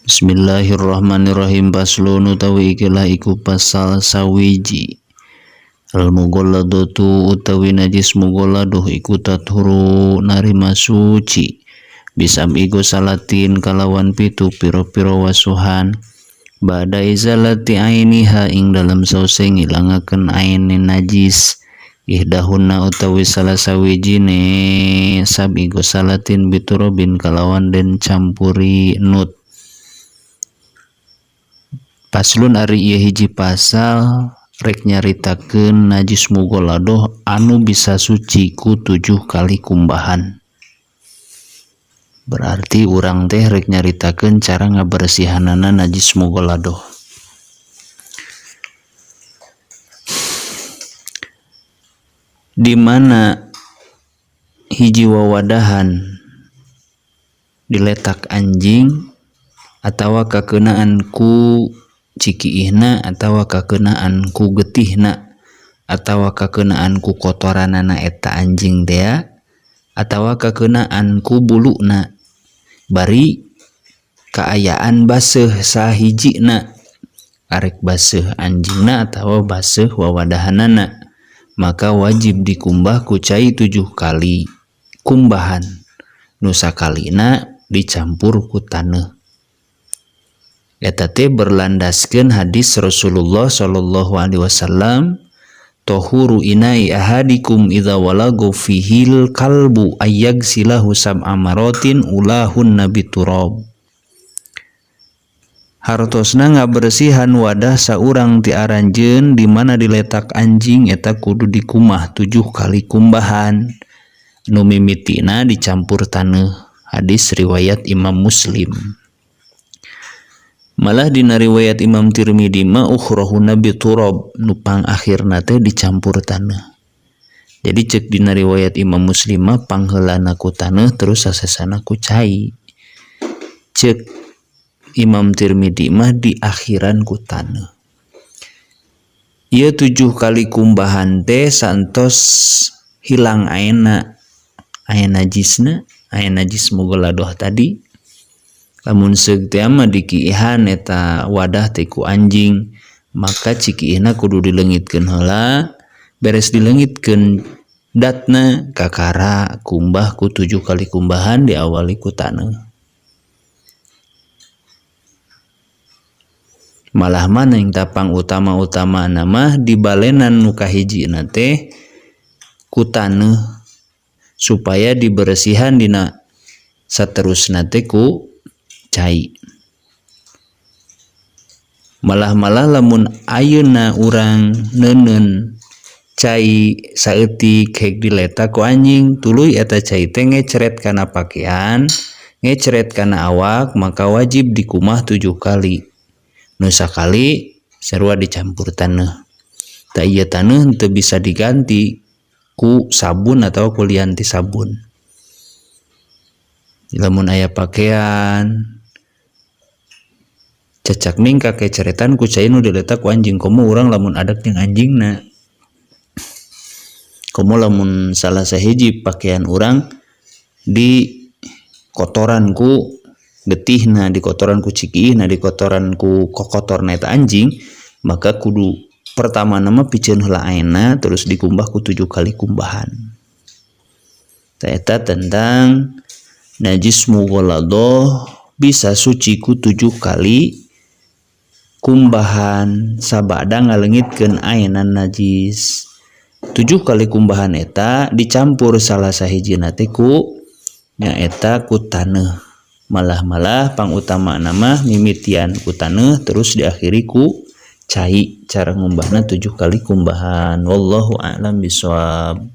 Bismillahirrahmanirrahim. Paslun utawi ikilah iku pasal sawiji. Al-mughalladatu utawi najis mughalladuh iku tathuru narima suci. Bisam iku salatin kalawan pitu piro-piro wasuhan. Ba'da izalati ainiha ing dalam sause ngilangaken aine najis. Ihdahunna utawi salah sawijine sab iku salatin biturobin kalawan den campuri nut. Paslun ari ieu hiji pasal rek nyaritakeun najis mughalladoh anu bisa suci ku 7 kali kumbahan. Berarti urang teh rek nyaritakeun cara ngabersihanana najis mughalladoh. Di mana hiji wawadahan diletak anjing atawa kakeunaan ku cikiihna atawa kakeunaan ku getihna atawa kakeunaan ku kotoranana eta anjing teh atawa kakeunaan ku buluna bari kaayaan baseuh sahijina arek baseuh anjingna atawa baseuh wawadahanana maka wajib dikumbah ku cai 7 kali kumbahan nu sakalina dicampur ku taneuh. Eta teh berlandaskeun hadis Rasulullah sallallahu alaihi wasallam, tahuru inai ahadikum idza walagu fihil kalbu ayyagsilahu sab'a maratin ulahun nabi turab. Hartosna ngabersihan wadah saurang ti aranjeun di mana diletak anjing eta kudu dikumah 7 kali kumbahan. Nu mimitina dicampur taneuh. Hadis riwayat Imam Muslim. Malah dina riwayat Imam Tirmidzi ma ukhrahuna biturab nu pangakhirna teh dicampur taneuh. Jadi ceuk dina riwayat Imam Muslim mah pangheulana ku taneuh terus sasesana ku cai. Ceuk Imam Tirmidzi mah di akhiran ku taneuh. Ieu 7 kali kumbahan teh santos hilang ayeuna aya najisna, aya najis mughalladoh tadi. Lamun seug teh mah dikiihan eta wadah teh ku anjing, maka cikiihna kudu dileungitkeun heula, beres dileungitkeun datna kakara kumbah ku 7 kali kumbahan diawali ku taneuh. Malah mana yang tapang utama-utama mah dibalenan nu kahijina teh ku taneuh supaya dibersihan dina saterusna teh ku cai. Malah lamun ayeuna urang neuneun cai saeutik hek diletak ku anjing tuluy eta cai teh ngeceret kana pakaian, ngeceret kana awak, maka wajib dikumah 7 kali. Nu sakali sarua dicampur taneuh. Da ieu taneuh teu bisa diganti ku sabun atau ku lianti sabun. Lamun aya pakaian cacak mingka keceretan ku cai nu diletak ku anjing komo urang lamun adak jeung anjingna. Komo lamun salah sahiji pakaian urang di kotoran ku getihna, di kotoran ku cikiihna, di kotoran ku kokotorna eta anjing, maka kudu pertama nama piceun heula ayeuna terus dikumbah ku 7 kali kumbahan. Eta tentang najis mughalladoh bisa suci ku 7 kali kumbahan sabada ngaleungitkeun ayeuna najis. 7 kali kumbahan eta dicampur salah sahijina teh ku nyaeta ku taneuh. Malah pangutamaana mah mimitian ku taneuh terus diakhiri ku cai. Cara ngumbahna 7 kali kumbahan. Wallahu a'lam bishawab.